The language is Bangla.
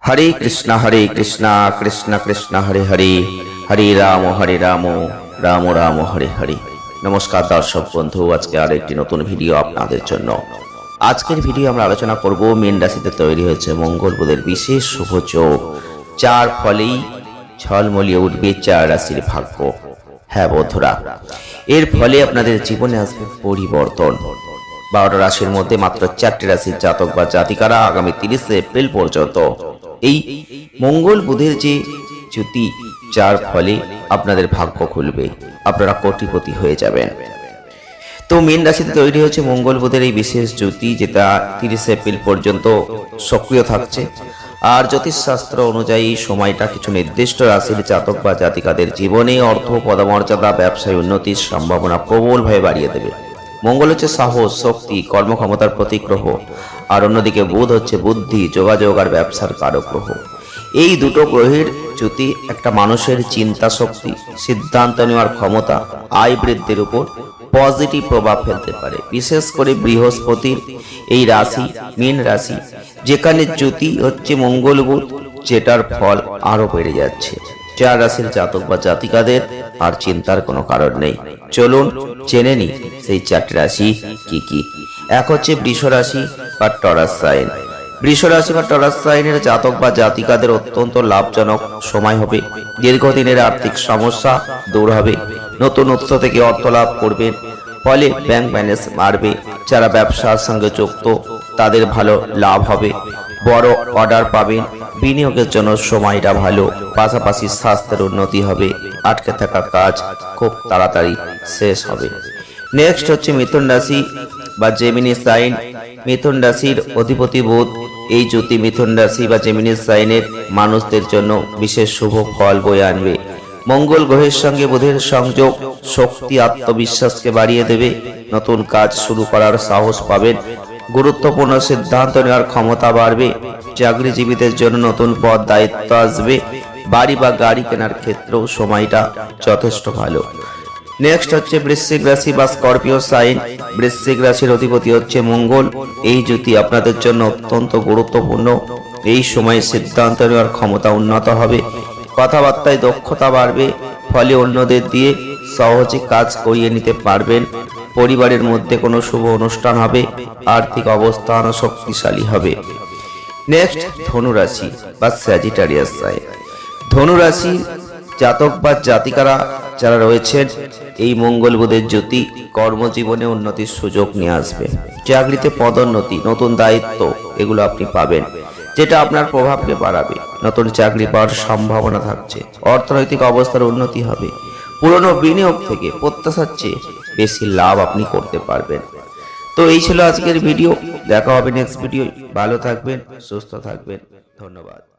हरे कृष्णा कृष्ण कृष्ण हरे हरे, हरे राम राम राम हरे हरे। नमस्कार दर्शक बंधु, आज के आरेकटी नतून भिडियो आपनादेर जन्य। आजकेर भिडियो आमरा आलोचना करब मीन राशिते तैरी हयेछे मंगल बुधेर विशेष शुभ योग, जार फलेई झलमलिये उठबे चार राशिर भाग्य। हाँ बंधुरा, एर फले आपनादेर जीवने आसबे परिवर्तन। 12টা রাশির মধ্যে মাত্র 4টি রাশির জাতক বা জাতিকারা আগামী 30 এপ্রিল পর্যন্ত এই মঙ্গল বুধের যে জ্যোতি, যার ফলে আপনাদের ভাগ্য খুলবে, আপনারা কোটিপতি হয়ে যাবেন। তো মীন রাশিতে তৈরি হচ্ছে মঙ্গল বুধের এই বিশেষ জ্যোতি, যেটা 30 এপ্রিল পর্যন্ত সক্রিয় থাকছে। আর জ্যোতিষশাস্ত্র অনুযায়ী সময়টা কিছু নির্দিষ্ট রাশির জাতক বা জাতিকাদের জীবনে অর্থ, পদমর্যাদা, ব্যবসায় উন্নতির সম্ভাবনা প্রবলভাবে বাড়িয়ে দেবে। মঙ্গল হচ্ছে সাহস, শক্তি, কর্মক্ষমতার প্রতীক গ্রহ, আর অন্যদিকে বুধ হচ্ছে বুদ্ধি, যোগাযোগ আর ব্যবসার কারক গ্রহ। এই দুটো গ্রহের জ্যোতি একটা মানুষের চিন্তা শক্তি, সিদ্ধান্ত নেওয়ার ক্ষমতা, আয় বৃদ্ধির উপর পজিটিভ প্রভাব ফেলতে পারে। বিশেষ করে বৃহস্পতির এই রাশি মীন রাশি, যেখানে জ্যোতি হচ্ছে মঙ্গল বুধ, যেটার ফল আরো বেড়ে যাচ্ছে। চার রাশির জাতক বা জাতিকাদের আর চিন্তার কোনো কারণ নেই। চলুন জেনে নি সেই 4টি রাশি কি কি। এক হচ্ছে বৃষ রাশি বা টরাস সাইন। বৃষ রাশি বা টরাস সাইনের জাতক বা জাতিকাদের অত্যন্ত লাভজনক সময় হবে। দীর্ঘদিনের আর্থিক সমস্যা দূর হবে, নতুন উৎস থেকে অর্থ লাভ করবেন, ফলে ব্যাংক ব্যালেন্স বাড়বে। যারা ব্যবসার সঙ্গে যুক্ত তাদের ভালো লাভ হবে, বড় অর্ডার পাবেন। বিনিয়োগের জন্য সময়টা ভালো, পাশাপাশি স্বাস্থ্যের উন্নতি হবে, আটকে থাকা কাজ খুব তাড়াতাড়ি শেষ হবে। নেক্সট হচ্ছে মিথুন রাশি বা জেমিনি সাইন। মিথুন রাশির অধিপতি বুধ। এই জ্যোতি মিথুন রাশি বা জেমিনি সাইনের মানুষদের জন্য বিশেষ শুভ ফল বয়ে আনবে। মঙ্গল গ্রহের সঙ্গে বুধের সংযোগ শক্তি, আত্মবিশ্বাসকে বাড়িয়ে দেবে। নতুন কাজ শুরু করার সাহস পাবেন, গুরুত্বপূর্ণ সিদ্ধান্ত নেওয়ার ক্ষমতা বাড়বে। চাকরিজীবীদের জন্য নতুন পদ, দায়িত্ব আসবে। বাড়ি বা গাড়ি কেনার ক্ষেত্রেও সময়টা যথেষ্ট ভালো। নেক্সট হচ্ছে বৃশ্চিক রাশি বা স্করপিও সাইন। বৃশ্চিক রাশির অধিপতি হচ্ছে মঙ্গল। এই জ্যোতি আপনাদের জন্য অত্যন্ত গুরুত্বপূর্ণ। এই সময় সিদ্ধান্ত নেওয়ার ক্ষমতা উন্নত হবে, কথাবার্তায় দক্ষতা বাড়বে, ফলে অন্যদের দিয়ে সহজে কাজ করিয়ে নিতে পারবেন। পরিবারের মধ্যে কোনো শুভ অনুষ্ঠান হবে, আর্থিক অবস্থান শক্তিশালী হবে। নেক্সট ধনু রাশি বা স্যাজিটারিয়াস সাইন। ধনু রাশি জাতক বা জাতিকারা যারা রয়েছেন, এই মঙ্গল বুধের জ্যোতি কর্মজীবনে উন্নতির সুযোগ নিয়ে আসবে। চাকরিতে পদোন্নতি, নতুন দায়িত্ব এগুলো আপনি পাবেন, যেটা আপনার প্রভাবকে বাড়াবে। নতুন চাকরি পাওয়ার সম্ভাবনা থাকছে। অর্থনৈতিক অবস্থার উন্নতি হবে। পুরনো বিনিয়োগ থেকে প্রত্যাশার চেয়ে বেশি লাভ আপনি করতে পারবেন। তো এই ছিল আজকের ভিডিও। দেখা হবে নেক্সট ভিডিও। ভালো থাকবেন, সুস্থ থাকবেন। ধন্যবাদ।